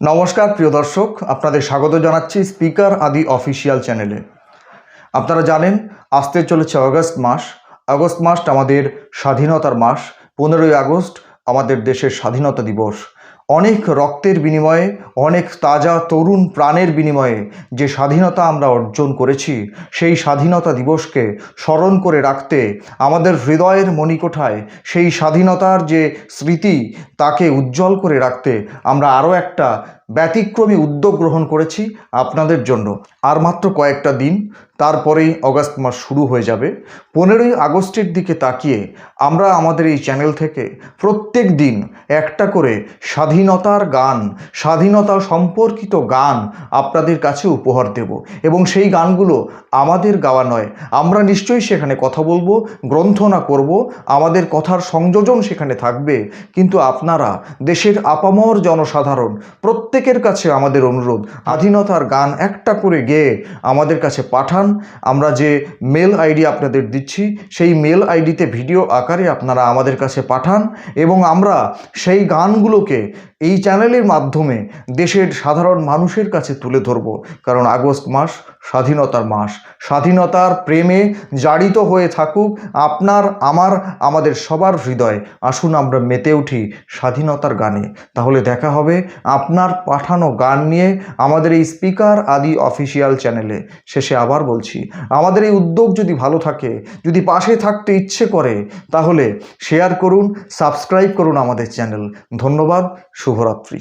নমস্কার প্রিয় দর্শক, আপনাদের স্বাগত জানাচ্ছি স্পিকার আদি অফিসিয়াল চ্যানেলে। আপনারা জানেন আসতে চলেছে অগস্ট মাস। আগস্ট মাসটা আমাদের স্বাধীনতার মাস। 15ই আগস্ট আমাদের দেশের স্বাধীনতা দিবস। অনেক রক্তের বিনিময়ে, অনেক তাজা তরুণ প্রাণের বিনিময়ে যে স্বাধীনতা আমরা অর্জন করেছি, সেই স্বাধীনতা দিবসকে স্মরণ করে রাখতে আমাদের হৃদয়ের মণিকোঠায় সেই স্বাধীনতার যে স্মৃতি তাকে উজ্জ্বল করে রাখতে আমরা আরও একটা ব্যতিক্রমী উদ্যোগ গ্রহণ করেছি আপনাদের জন্য। আর মাত্র কয়েকটা দিন, তারপরেই অগাস্ট মাস শুরু হয়ে যাবে। 15ই আগস্টের দিকে তাকিয়ে আমরা আমাদের এই চ্যানেল থেকে প্রত্যেক দিন একটা করে স্বাধীনতার গান, স্বাধীনতা সম্পর্কিত গান আপনাদের কাছে উপহার দেব। এবং সেই গানগুলো আমাদের গাওয়া নয়, আমরা নিশ্চয়ই সেখানে কথা বলবো, গ্রন্থনা করব, আমাদের কথার সংযোজন সেখানে থাকবে। কিন্তু আপনারা দেশের আপামর জনসাধারণ প্রত্যেকের কাছে আমাদের অনুরোধ, স্বাধীনতার গান একটা করে গেয়ে আমাদের কাছে পাঠান। আমরা যে মেল আইডি আপনাদের দিচ্ছি, সেই মেল আইডিতে ভিডিও আকারে আপনারা আমাদের কাছে পাঠান এবং আমরা সেই গানগুলোকে এই চ্যানেলের মাধ্যমে দেশের সাধারণ মানুষের কাছে তুলে ধরব। কারণ আগস্ট মাস স্বাধীনতার মাস। স্বাধীনতার প্রেমে জারিত হয়ে থাকুক আপনার, আমার, আমাদের সবার হৃদয়। আসুন আমরা মেতে উঠি স্বাধীনতার গানে। তাহলে দেখা হবে আপনার পাঠানো গান নিয়ে আমাদের এই স্পিকার আদি অফিসিয়াল চ্যানেলে। শেষে আবার বলছি, আমাদের এই উদ্যোগ যদি ভালো থাকে, যদি পাশে থাকতে ইচ্ছে করে, তাহলে শেয়ার করুন, সাবস্ক্রাইব করুন আমাদের চ্যানেল। ধন্যবাদ, শুভরাত্রি।